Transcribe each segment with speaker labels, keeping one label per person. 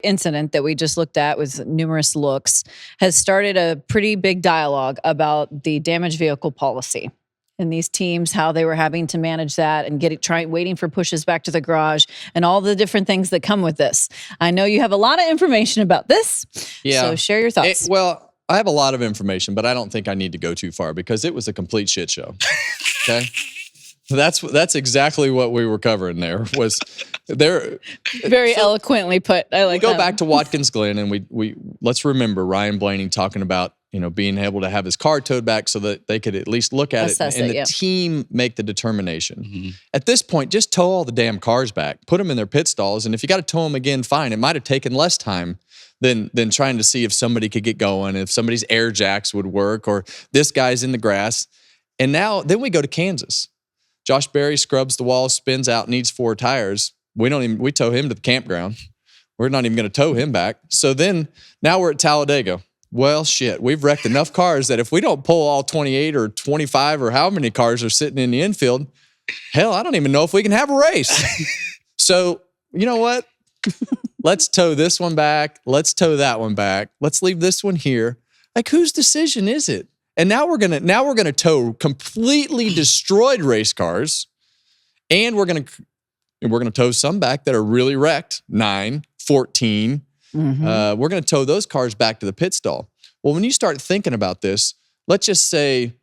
Speaker 1: incident that we just looked at with numerous looks has started a pretty big dialogue about the damaged vehicle policy and these teams, how they were having to manage that and waiting for pushes back to the garage and all the different things that come with this. I know you have a lot of information about this, so share your thoughts.
Speaker 2: Well, I have a lot of information, but I don't think I need to go too far because it was a complete shit show. Okay. That's exactly what we were covering there. Was there
Speaker 1: very eloquently put. I like.
Speaker 2: Go back to Watkins Glen, and we let's remember Ryan Blaney talking about being able to have his car towed back so that they could at least look at it and the team make the determination. Mm-hmm. At this point, just tow all the damn cars back, put them in their pit stalls, and if you got to tow them again, fine. It might have taken less time than trying to see if somebody could get going, if somebody's air jacks would work, or this guy's in the grass. And then we go to Kansas. Josh Berry scrubs the walls, spins out, needs 4 tires. We tow him to the campground. We're not even going to tow him back. So then now we're at Talladega. Well, shit, we've wrecked enough cars that if we don't pull all 28 or 25 or how many cars are sitting in the infield, hell, I don't even know if we can have a race. So you know what? Let's tow this one back. Let's tow that one back. Let's leave this one here. Like, whose decision is it? And now we're gonna tow completely destroyed race cars, and we're gonna tow some back that are really wrecked, 9, 14. Mm-hmm. We're gonna tow those cars back to the pit stall. Well, when you start thinking about this, let's just say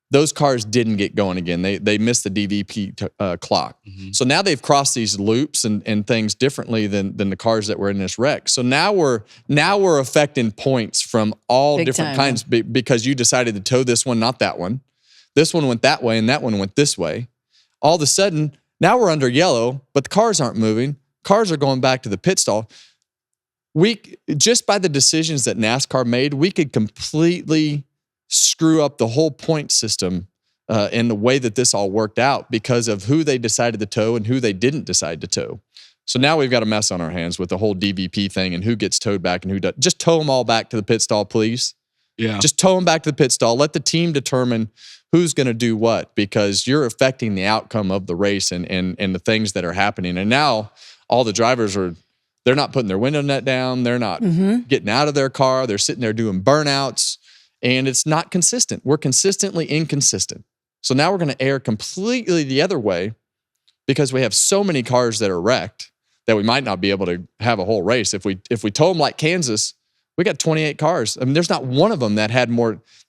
Speaker 2: those cars didn't get going again. They missed the DVP clock. Mm-hmm. So now they've crossed these loops and things differently than the cars that were in this wreck. So now we're affecting points from all big different kinds because you decided to tow this one, not that one. This one went that way and that one went this way. All of a sudden, now we're under yellow, but the cars aren't moving. Cars are going back to the pit stall. Just by the decisions that NASCAR made, we could completely screw up the whole point system and the way that this all worked out because of who they decided to tow and who they didn't decide to tow. So now we've got a mess on our hands with the whole DVP thing and who gets towed back and who doesn't. Just tow them all back to the pit stall, please. Yeah. Just tow them back to the pit stall. Let the team determine who's going to do what because you're affecting the outcome of the race and the things that are happening. And now all the drivers they're not putting their window net down. They're not getting out of their car. They're sitting there doing burnouts. And it's not consistent. We're consistently inconsistent. So now we're going to err completely the other way because we have so many cars that are wrecked that we might not be able to have a whole race. If we tow them like Kansas, we got 28 cars. I mean, there's not one of them that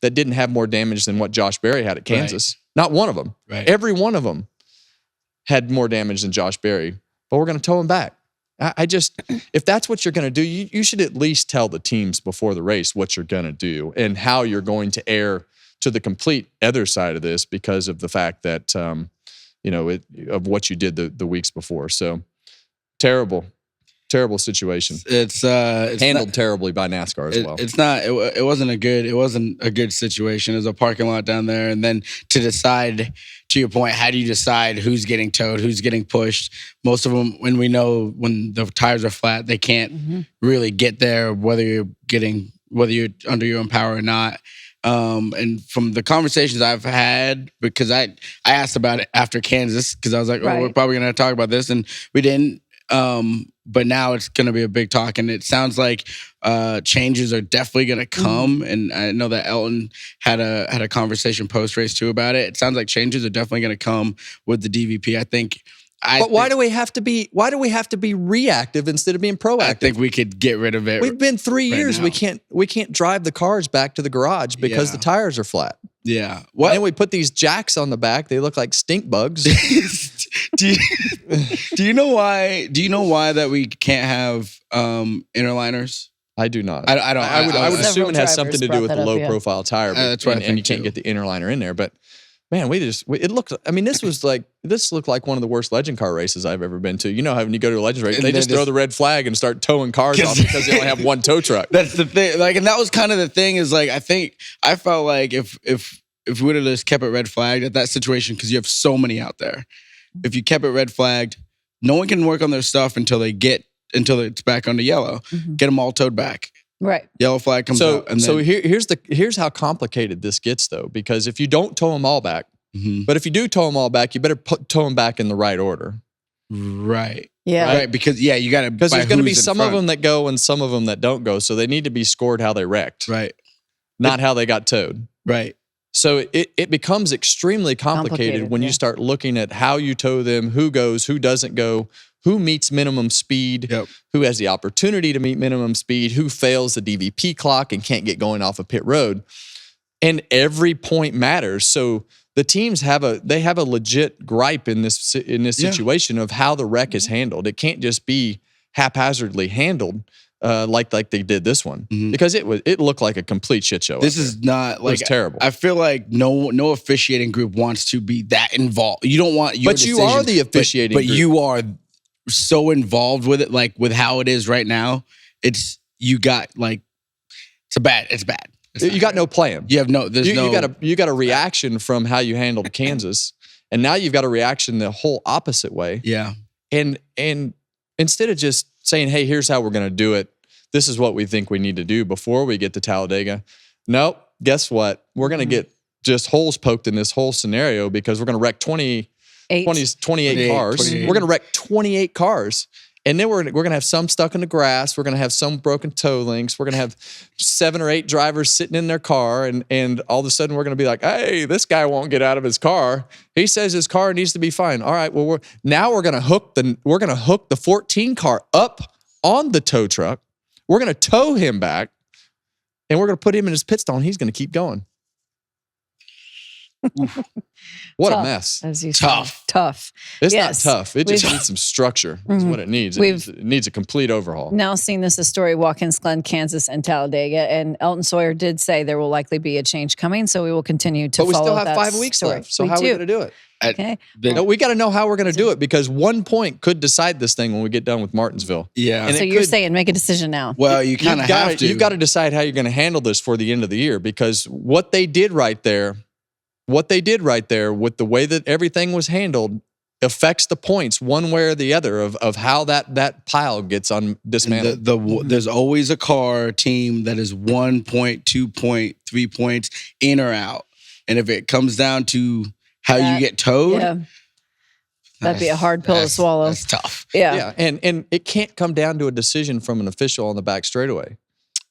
Speaker 2: didn't have more damage than what Josh Berry had at Kansas. Right. Not one of them. Right. Every one of them had more damage than Josh Berry. But we're going to tow them back. If that's what you're going to do, you should at least tell the teams before the race what you're going to do and how you're going to err to the complete other side of this because of the fact that, of what you did the weeks before. So terrible situation. It's handled terribly by NASCAR as well.
Speaker 3: It wasn't a good situation. There's a parking lot down there. And then to decide, to your point, how do you decide who's getting towed, who's getting pushed? Most of them, when the tires are flat, they can't really get there, whether you're under your own power or not. And from the conversations I've had, because I asked about it after Kansas, because I was like, we're probably going to talk about this, and we didn't. But now it's going to be a big talk, and it sounds like changes are definitely going to come. And I know that Elton had a conversation post race too about it. It sounds like changes are definitely going to come with the DVP. I think.
Speaker 2: But why do we have to be reactive instead of being proactive? I
Speaker 3: think we could get rid of it.
Speaker 2: We've been 3 years. We can't drive the cars back to the garage because the tires are flat.
Speaker 3: Yeah.
Speaker 2: What? And we put these jacks on the back. They look like stink bugs.
Speaker 3: Do you know why that we can't have interliners?
Speaker 2: I do not.
Speaker 3: I don't.
Speaker 2: I would assume it has something to do with the low profile tire.
Speaker 3: That's right.
Speaker 2: And you can't get the interliner in there. But man, this looked like one of the worst legend car races I've ever been to. You know how when you go to a legend race, they just throw the red flag and start towing cars off because they only have one tow truck.
Speaker 3: That's the thing. Like, and that was kind of the thing is like, I felt like if we would have just kept it red flagged at that situation, because you have so many out there. If you kept it red flagged, no one can work on their stuff until it's back onto yellow. Mm-hmm. Get them all towed back.
Speaker 1: Right.
Speaker 3: Yellow flag comes out. And
Speaker 2: here's how complicated this gets though, because if you don't tow them all back, but if you do tow them all back, you better tow them back in the right order.
Speaker 3: Right.
Speaker 1: Yeah.
Speaker 3: Right. Because, you got to.
Speaker 2: Because there's going to be some of them that go and some of them that don't go. So they need to be scored how they wrecked.
Speaker 3: Right.
Speaker 2: Not how they got towed.
Speaker 3: Right.
Speaker 2: So it becomes extremely complicated when you start looking at how you tow them, who goes, who doesn't go, who meets minimum speed, who has the opportunity to meet minimum speed, who fails the DVP clock and can't get going off a pit road. And every point matters. So the teams have a legit gripe in this situation of how the wreck is handled. It can't just be haphazardly handled like they did this one, because it looked like a complete shit show.
Speaker 3: This is not like,
Speaker 2: it was terrible.
Speaker 3: I feel like no officiating group wants to be that involved. You don't want your decision,
Speaker 2: you are the officiating
Speaker 3: but
Speaker 2: group.
Speaker 3: You are so involved with it, like with how it is right now. It's bad.
Speaker 2: You got no plan.
Speaker 3: You have no.
Speaker 2: You got a reaction from how you handled Kansas, and now you've got a reaction the whole opposite way.
Speaker 3: Yeah.
Speaker 2: And instead of just saying, "Hey, here's how we're going to do it. This is what we think we need to do before we get to Talladega." Nope. Guess what? We're going to get just holes poked in this whole scenario because we're going to wreck 28 cars. We're going to wreck 28 cars. And then we're going to have some stuck in the grass. We're going to have some broken toe links. We're going to have 7 or 8 drivers sitting in their car. And all of a sudden we're going to be like, hey, this guy won't get out of his car. He says his car needs to be fine. All right, well, we're going to hook the 14 car up on the tow truck. We're going to tow him back. And we're going to put him in his pit stall and he's going to keep going. What
Speaker 1: tough,
Speaker 2: a mess.
Speaker 1: As you
Speaker 3: tough.
Speaker 1: Tough.
Speaker 2: It's not tough. It just needs some structure. That's what it needs. It needs a complete overhaul.
Speaker 1: Now seen this story, Watkins Glen, Kansas, and Talladega. And Elton Sawyer did say there will likely be a change coming. So we will continue to follow that
Speaker 2: But we still have 5 weeks
Speaker 1: story.
Speaker 2: left. So how are we going to do it?
Speaker 1: Okay.
Speaker 2: No, we got to know how we're going to do it because 1 point could decide this thing when we get done with Martinsville.
Speaker 3: Yeah.
Speaker 1: And so you're saying make a decision now.
Speaker 3: Well, you kind of have to.
Speaker 2: You've got to decide how you're going to handle this for the end of the year because what they did right there with the way that everything was handled affects the points one way or the other of how that pile gets dismantled.
Speaker 3: There's always a team that is 1 point, 2 point, 3 points in or out. And if it comes down to how you get towed,
Speaker 1: that'd be a hard pill to swallow.
Speaker 3: That's tough.
Speaker 1: Yeah.
Speaker 2: And it can't come down to a decision from an official on the back straightaway.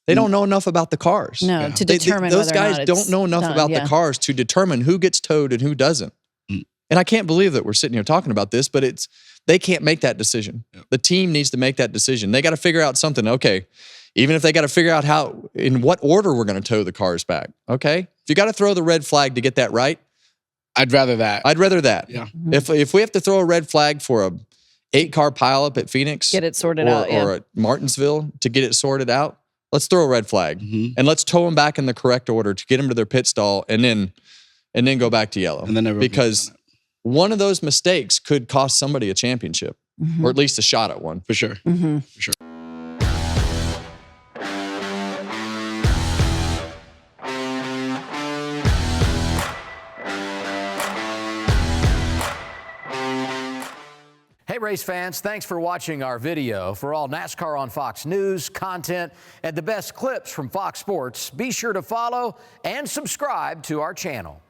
Speaker 2: They don't know enough about the cars.
Speaker 1: No, to determine
Speaker 2: those
Speaker 1: whether or
Speaker 2: guys
Speaker 1: not
Speaker 2: don't know enough about the cars to determine who gets towed and who doesn't. And I can't believe that we're sitting here talking about this, but they can't make that decision. The team needs to make that decision. They got to figure out something. Okay, even if they got to figure out in what order we're going to tow the cars back. Okay, if you got to throw the red flag to get that right,
Speaker 3: I'd rather that.
Speaker 2: Yeah. If we have to throw a red flag for a 8-car pileup at Phoenix,
Speaker 1: get it sorted out,
Speaker 2: or at Martinsville to get it sorted out. Let's throw a red flag and let's tow them back in the correct order to get them to their pit stall and then go back to yellow.
Speaker 3: And then
Speaker 2: because one of those mistakes could cost somebody a championship or at least a shot at one.
Speaker 3: For sure.
Speaker 1: Mm-hmm.
Speaker 3: For sure.
Speaker 4: Hey, race fans, thanks for watching our video. For all NASCAR on Fox News, content, and the best clips from Fox Sports, be sure to follow and subscribe to our channel.